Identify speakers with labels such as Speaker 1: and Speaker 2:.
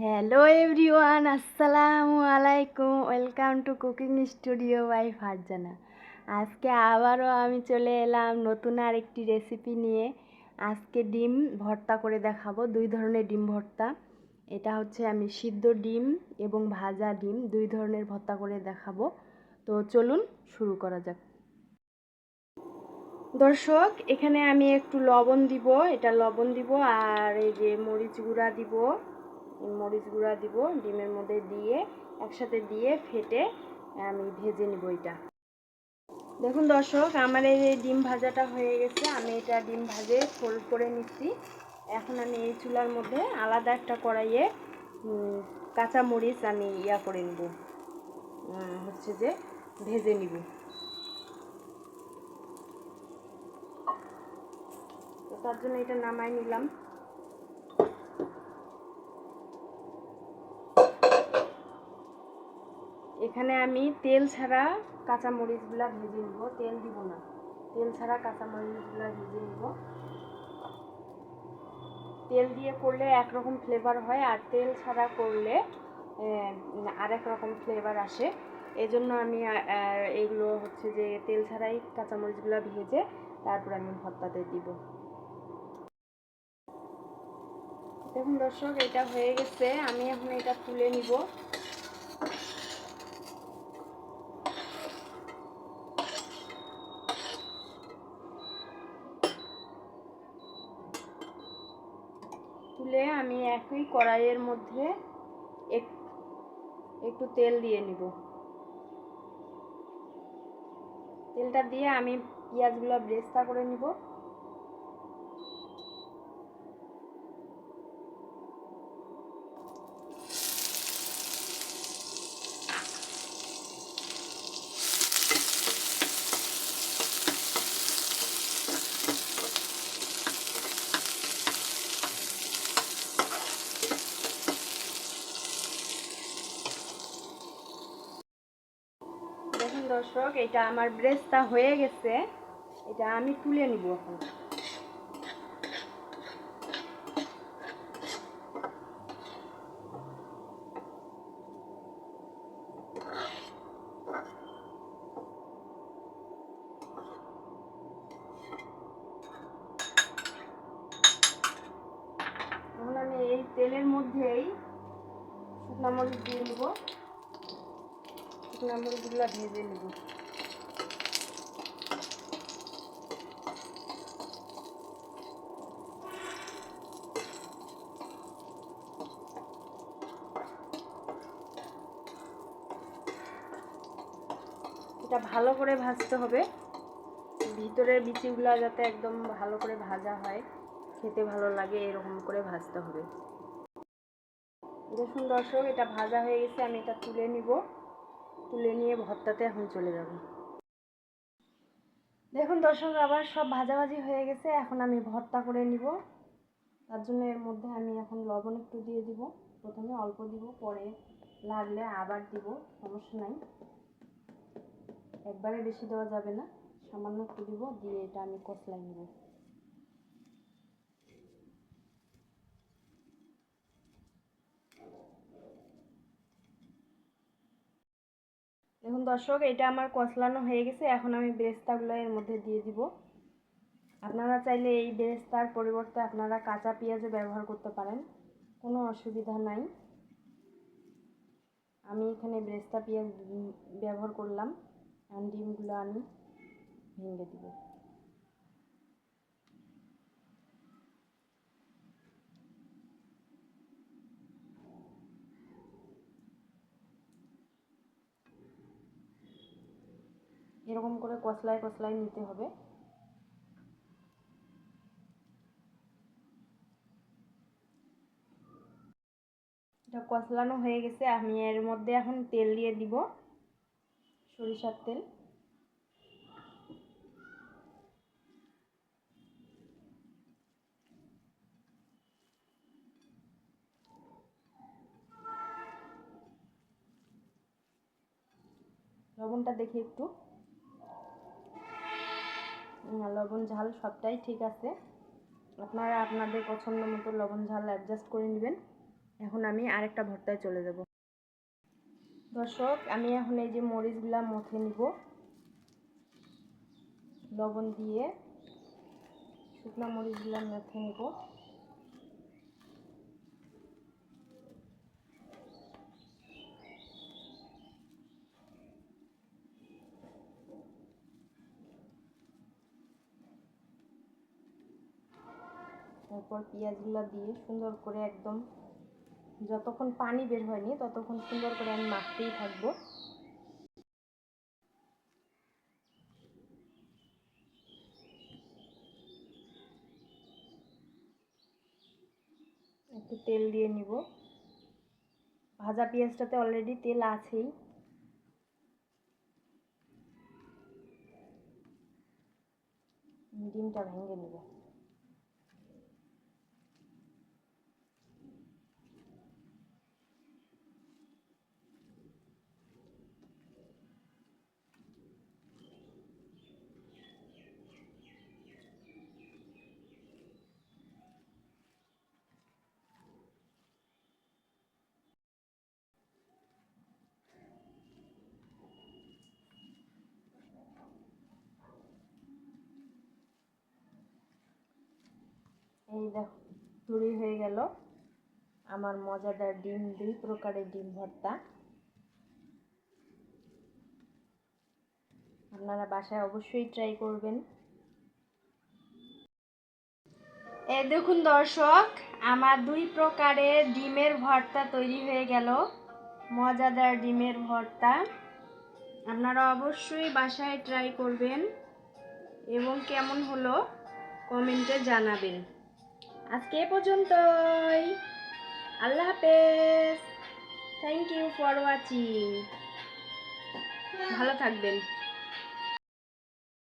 Speaker 1: Hello everyone, আসসালামু আলাইকুম। Welcome to cooking studio by Farzana. আজকে আবারও আমি চলে এলাম নতুন আরেকটি রেসিপি নিয়ে। আজকে ডিম ভর্তা করে দেখাবো, দুই ধরনের ডিম ভর্তা। এটা হচ্ছে আমি সিদ্ধ ডিম এবং ভাজা ডিম দুই ধরনের ভর্তা করে দেখাবো। তো চলুন শুরু করা যাক। দর্শক, এখানে আমি একটু লবণ দিব, এটা লবণ দিব, আর এই যে মরিচ গুঁড়া দিব ডিমের মধ্যে দিয়ে একসাথে দিয়ে ফেটে আমি ভেজে নিব এটা। দেখুন দর্শক, আমার এই ডিম ভাজাটা হয়ে গেছে। আমি এটা ডিম ভাজে ফোল্ড করে নিচ্ছি। এখন আমি এই চুলার মধ্যে আলাদা একটা কড়াইয়ে কাঁচা মরিচ আমি করে নিব, হচ্ছে যে ভেজে নিব। তো তার জন্য এটা নামাই নিলাম। এখানে আমি তেল ছাড়া কাঁচা মরিচগুলো ভেজে নিব, তেল দিব না, তেল ছাড়া কাঁচা মরিচগুলো ভেজে নিব। তেল দিয়ে করলে একরকম ফ্লেভার হয়, আর তেল ছাড়া করলে আরেক রকম ফ্লেভার আসে। এজন্য আমি এগুলো হচ্ছে যে তেল ছাড়াই কাঁচামরিচগুলো ভেজে তারপর আমি ভর্তাতে দিব। দেখুন দর্শক, এটা হয়ে গেছে। আমি এখন এটা তুলে নিব। তুলে আমি একই কড়াইয়ের মধ্যে একটু তেল দিয়ে নিব। তেলটা দিয়ে আমি পেঁয়াজগুলো ব্রেস্তা করে নিব। দেখুন দর্শক, এটা আমার ব্রেস্তা হয়ে গেছে। এটা আমি তুলে নিব এখন। এখন আমি এই তেলের মধ্যেই শুকনো মরিচ দিয়ে নিব। শুকনো মরিচগুলো ভেজে নিব। এটা ভালো করে ভাজতে হবে, ভিতরের বিচিগুলো যাতে একদম ভালো করে ভাজা হয়, খেতে ভালো লাগে, এরকম করে ভাজতে হবে। দেখুন দর্শক, এটা ভাজা হয়ে গেছে। আমি এটা তুলে নিব। তুলে নিয়ে ভর্তাতে এখন চলে যাব। দেখুন দর্শক, আবার সব ভাজাভাজি হয়ে গেছে। এখন আমি ভর্তা করে নিব। তার জন্য এর মধ্যে আমি এখন লবণ একটু দিয়ে দিব। প্রথমে অল্প দিব, পরে লাগলে আবার দিব, সমস্যা নাই। একবারে বেশি দেওয়া যাবে না, সামান্য একটু দিব, দিয়ে এটা আমি কষলাই নেব। দেখুন দর্শক, এটা আমার কষলানো হয়ে গেছে। এখন আমি বেরেস্তাগুলো এর মধ্যে দিয়ে দিব। আপনারা চাইলে এই বেরেস্তার পরিবর্তে আপনারা কাঁচা পেঁয়াজও ব্যবহার করতে পারেন, কোনো অসুবিধা নাই। আমি এখানে বেরেস্তা পেঁয়াজ ব্যবহার করলাম। আর ডিমগুলো আমি ভেঙে দিব। এরকম করে কষলায় কষলায় নিতে হবে। এটা কষলানো হয়ে গেছে। আমি এর মধ্যে এখন তেল দিয়ে দিব, সরিষার তেল। লবণটা দেখি একটু, লবণ ঝাল সবটাই ঠিক আছে। আপনারা আপনাদের পছন্দ মতো লবণ ঝাল অ্যাডজাস্ট করে নেবেন। এখন আমি আরেকটা ভর্তায় চলে যাব। দর্শক, আমি এখন এই যে মরিচগুলা মথে নিব লবণ দিয়ে, শুকনো মরিচগুলা মথে নিব। তারপর পেঁয়াজগুলো দিয়ে সুন্দর করে একদম যতক্ষণ পানি বের হয়নি ততক্ষণ সুন্দর করে আমি মাখতেই থাকবো। একটু তেল দিয়ে নিব। ভাজা পেঁয়াজটাতে অলরেডি তেল আছেই। ডিমটা ভেঙে নেব। এই দেখো, তৈরি হয়ে গেল আমার মজাদার ডিম, 2 প্রকারের ডিম ভর্তা। আপনারা বাসায় অবশ্যই ট্রাই করবেন। এই দেখুন দর্শক, আমার 2 প্রকারের ডিমের ভর্তা তৈরি হয়ে গেল, মজাদার ডিমের ভর্তা। আপনারা অবশ্যই বাসায় ট্রাই করবেন এবং কেমন হলো কমেন্টে জানাবেন। আজকে এ পর্যন্তই। আল্লাহ হাফেজ। Thank you for watching. ভালো থাকবেন।